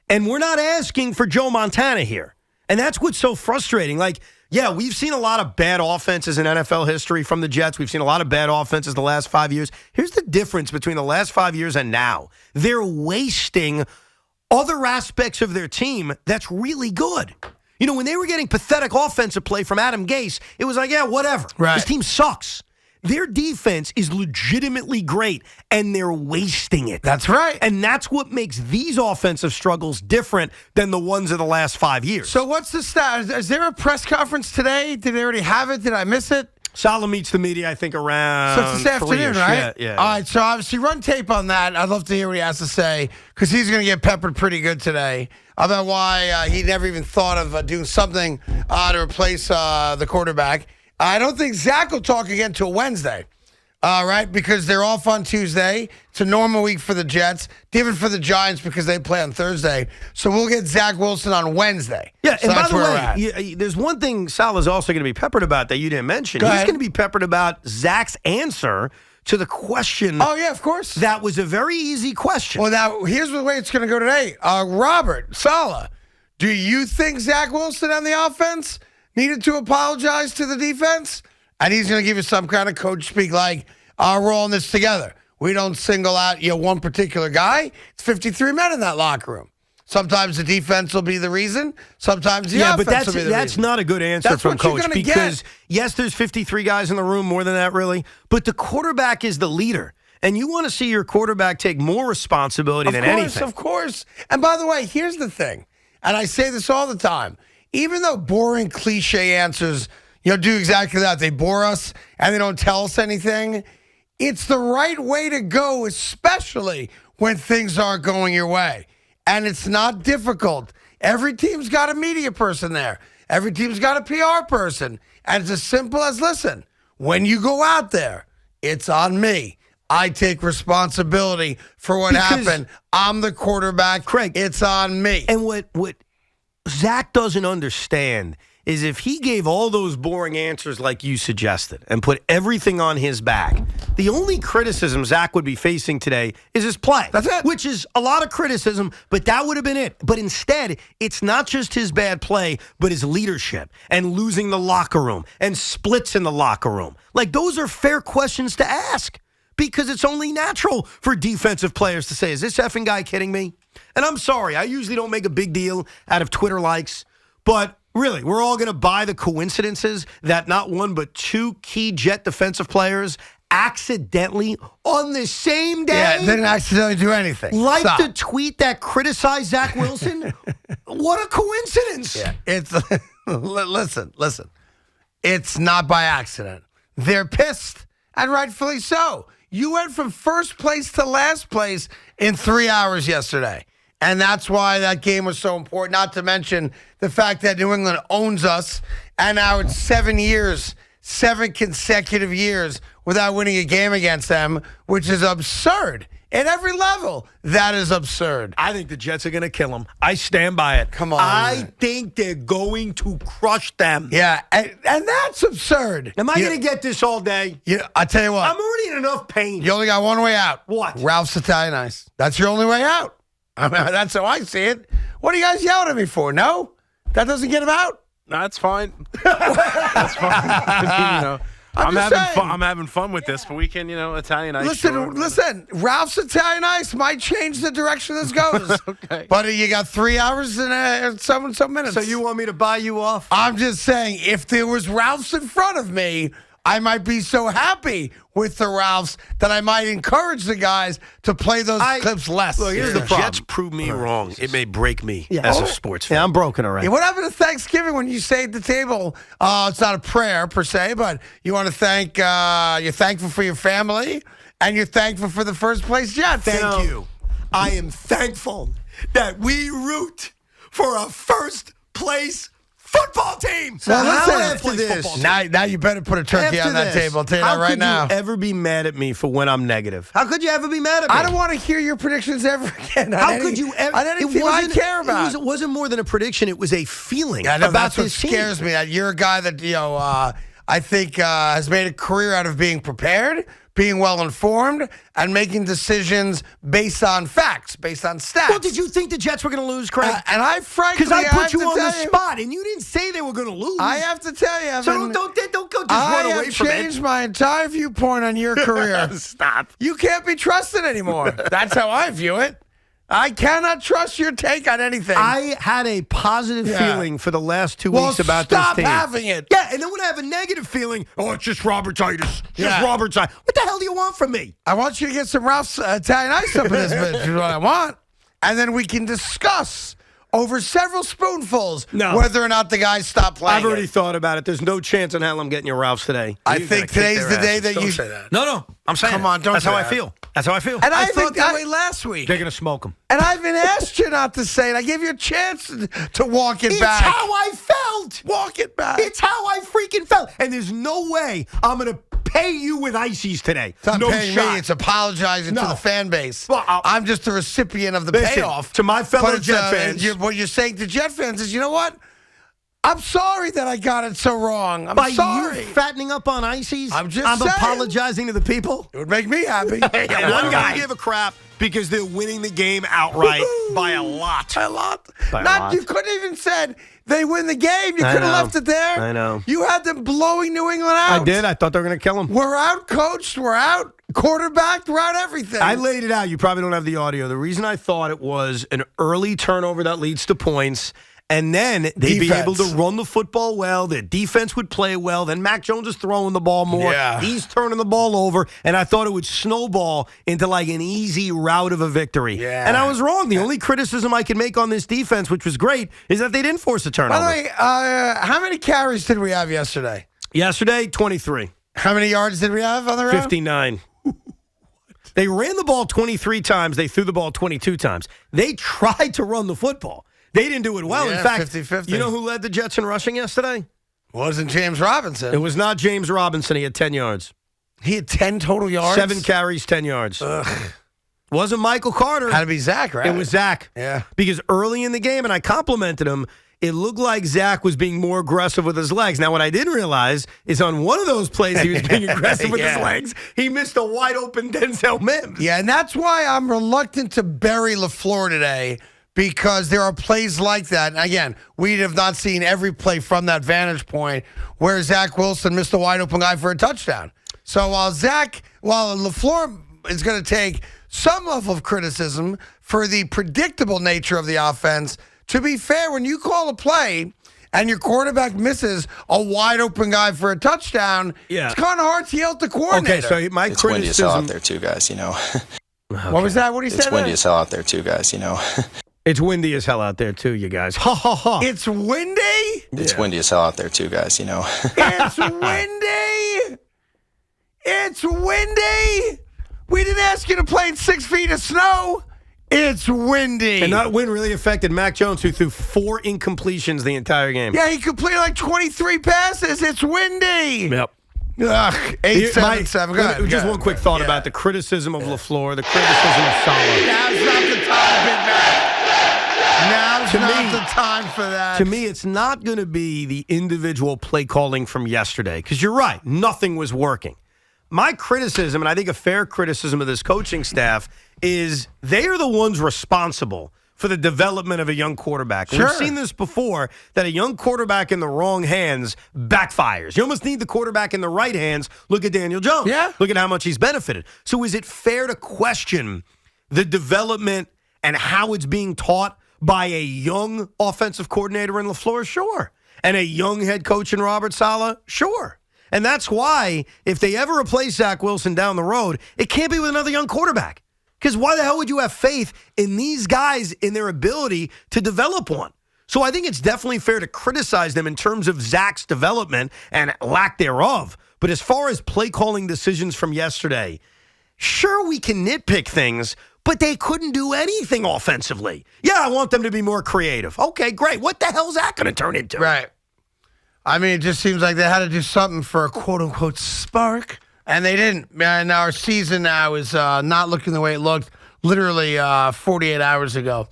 And we're not asking for Joe Montana here. And that's what's so frustrating. Like, yeah, we've seen a lot of bad offenses in NFL history from the Jets. We've seen a lot of bad offenses the last 5 years. Here's the difference between the last 5 years and now. They're wasting other aspects of their team that's really good. You know, when they were getting pathetic offensive play from Adam Gase, it was like, yeah, whatever. Right. This team sucks. Their defense is legitimately great, and they're wasting it. That's right. And that's what makes these offensive struggles different than the ones of the last 5 years. So what's the stat? Is there a press conference today? Did they already have it? Did I miss it? Salah meets the media, I think, around So it's this afternoon, 3-ish. right? Yeah. All right, so obviously run tape on that. I'd love to hear what he has to say because he's going to get peppered pretty good today about why he never even thought of doing something to replace the quarterback. I don't think Zach will talk again until Wednesday, right? Because they're off on Tuesday. It's a normal week for the Jets, different for the Giants because they play on Thursday. So we'll get Zach Wilson on Wednesday. Yeah, so and by that's the where we're at. way, there's one thing Salah's also going to be peppered about that you didn't mention. Go He's ahead. going to be peppered about Zach's answer to the question. Oh, yeah, of course. That was a very easy question. Well, now, here's the way it's going to go today. Robert Saleh, do you think Zach Wilson on the offense needed to apologize to the defense? And he's going to give you some kind of coach speak like, we're all in this together. We don't single out one particular guy. It's 53 men in that locker room. Sometimes the defense will be the reason. Sometimes the offense but will be the that's reason. not a good answer That's from what you're coach gonna because, get. yes, there's 53 guys in the room, more than that, really. But the quarterback is the leader. And you want to see your quarterback take more responsibility than anything. Of course. And by the way, here's the thing. And I say this all the time. Even though boring cliche answers, do exactly that. They bore us and they don't tell us anything. It's the right way to go, especially when things aren't going your way. And it's not difficult. Every team's got a media person there. Every team's got a PR person. And it's as simple as, listen, when you go out there, it's on me. I take responsibility for what happened. I'm the quarterback. Craig, it's on me. And what Zach doesn't understand is if he gave all those boring answers like you suggested and put everything on his back, the only criticism Zach would be facing today is his play. That's it. Which is a lot of criticism, but that would have been it. But instead, it's not just his bad play, but his leadership and losing the locker room and splits in the locker room. Like, those are fair questions to ask because it's only natural for defensive players to say, is this effing guy kidding me? And I'm sorry, I usually don't make a big deal out of Twitter likes, but really, we're all going to buy the coincidences that not one but two key Jet defensive players accidentally on the same day. Yeah, they didn't accidentally do anything. Like the tweet that criticized Zach Wilson? What a coincidence. Yeah, it's listen. It's not by accident. They're pissed, and rightfully so. You went from first place to last place in 3 hours yesterday. And that's why that game was so important, not to mention the fact that New England owns us, and now it's 7 years, 7 consecutive years without winning a game against them, which is absurd. At every level, that is absurd. I think the Jets are going to kill them. I stand by it. Come on. I think they're going to crush them. Yeah, and that's absurd. Am I going to get this all day? I tell you what. I'm already in enough pain. You only got one way out. What? Ralph's Italian Ice. That's your only way out. I mean, that's how I see it. What are you guys yelling at me for? No? That doesn't get him out? That's fine. That's fine. I'm having fun with this, but we can, Italian ice. Listen. Ralph's Italian Ice might change the direction this goes. Okay. But you got 3 hours and some minutes. So you want me to buy you off? I'm just saying, if there was Ralph's in front of me, I might be so happy with the Ralphs that I might encourage the guys to play those clips less. Look, here's the problem. Jets prove me wrong. It may break me as a sports fan. Yeah, I'm broken already. Yeah, what happened to Thanksgiving when you say at the table, it's not a prayer per se, but you want to thank, you're thankful for your family, and you're thankful for the first place Jets. Thank you. I am thankful that we root for a first place football team. So listen, after this, now you better put a turkey on that table. I'll tell you that right now. How could you ever be mad at me for when I'm negative? How could you ever be mad at me? I don't want to hear your predictions ever again. How could you ever? On anything I care about. It wasn't more than a prediction. It was a feeling about that's what this team. Scares me. You're a guy that I think has made a career out of being prepared, being well-informed and making decisions based on facts, based on stats. Well, did you think the Jets were going to lose, Craig? And I frankly, Because I put you on the tell you, spot, and you didn't say they were going to lose. I have to tell you, So Evan, don't go just I run away have from changed it. my entire viewpoint on your career. Stop. You can't be trusted anymore. That's how I view it. I cannot trust your take on anything. I had a positive feeling for the last 2 well, weeks about stop this team. having it. Yeah, and then when I have a negative feeling, it's just Robertitis. Yeah. Robert's. What the hell do you want from me? I want you to get some Ralph's Italian ice up in this bitch is what I want. And then we can discuss over several spoonfuls whether or not the guys stop playing. I've already thought about it. There's no chance in hell I'm getting your Ralph's today. I think today's the day that Don't you say that. No, I'm saying Come on, don't That's say how I that. feel. That's how I feel. And I thought think that way last week. they're going to smoke them. And I even asked you not to say it. I gave you a chance to walk it back. It's how I felt. Walk it back. It's how I freaking felt. And there's no way I'm going to pay you with ices today. It's not no paying shot. me. It's apologizing to No. the fan base. Well, I'm just the recipient of the Listen, payoff. to my fellow But it's, Jet fans. what you're saying to Jet fans is, you know what? I'm sorry that I got it so wrong. I'm By sorry. you fattening up on ices, I'm just I'm saying. apologizing to the people. It would make me happy. Yeah, one guy give a crap because they're winning the game outright by a lot. A lot. By a Not lot. you couldn't even said they win the game. You I could have know. left it there. I know. You had them blowing New England out. I did. I thought they were going to kill him. We're out coached. We're out quarterbacked. We're out everything. I laid it out. You probably don't have the audio. The reason I thought it was an early turnover that leads to points, and then they'd be able to run the football well. Their defense would play well. Then Mac Jones is throwing the ball more. Yeah. He's turning the ball over, and I thought it would snowball into like an easy route of a victory. Yeah. And I was wrong. The only criticism I can make on this defense, which was great, is that they didn't force a turnover. By the way, how many carries did we have yesterday? Yesterday, 23. How many yards did we have on the road? 59. They ran the ball 23 times. They threw the ball 22 times. They tried to run the football. They didn't do it well. Yeah, in fact, 50-50. you know who led the Jets in rushing yesterday? Wasn't James Robinson. It was not James Robinson. He had 10 yards. He had 10 total yards? 7 carries, 10 yards. Wasn't Michael Carter. Had to be Zach, right? It was Zach. Yeah. Because early in the game, and I complimented him, it looked like Zach was being more aggressive with his legs. Now, what I didn't realize is on one of those plays he was being aggressive with his legs, he missed a wide-open Denzel Mims. Yeah, and that's why I'm reluctant to bury LaFleur today, because there are plays like that. And again, we have not seen every play from that vantage point where Zach Wilson missed a wide-open guy for a touchdown. So while LaFleur is going to take some level of criticism for the predictable nature of the offense, to be fair, when you call a play and your quarterback misses a wide open guy for a touchdown, it's kind of hard to yell at the coordinator. Okay, so my It's windy as hell criticism... out there too, guys, you know. What was that? What did he say? It's windy as hell out there too, guys, you know. It's windy as hell out there, too, you guys. Ha, ha, ha. It's windy? It's windy as hell out there too, guys, you know. It's windy. It's windy. We didn't ask you to play in 6 feet of snow. It's windy. And that win really affected Mac Jones, who threw 4 incompletions the entire game. Yeah, he completed like 23 passes. It's windy. Yep. Ugh, 877. Go ahead. Just one quick thought about the criticism of LaFleur, the criticism of Saleh. Now's not the time, Big Mac. Now's not the time for that. To me, it's not going to be the individual play calling from yesterday, because you're right, nothing was working. My criticism, and I think a fair criticism of this coaching staff, is they are the ones responsible for the development of a young quarterback. Sure. We've seen this before, that a young quarterback in the wrong hands backfires. You almost need the quarterback in the right hands. Look at Daniel Jones. Yeah. Look at how much he's benefited. So is it fair to question the development and how it's being taught by a young offensive coordinator in LaFleur? Sure. And a young head coach in Robert Saleh? Sure. And that's why if they ever replace Zach Wilson down the road, it can't be with another young quarterback. Because why the hell would you have faith in these guys in their ability to develop one? So I think it's definitely fair to criticize them in terms of Zach's development and lack thereof. But as far as play calling decisions from yesterday, sure, we can nitpick things, but they couldn't do anything offensively. Yeah, I want them to be more creative. Okay, great. What the hell is that going to turn into? Right. I mean, it just seems like they had to do something for a quote-unquote spark, and they didn't. And our season now is not looking the way it looked literally 48 hours ago.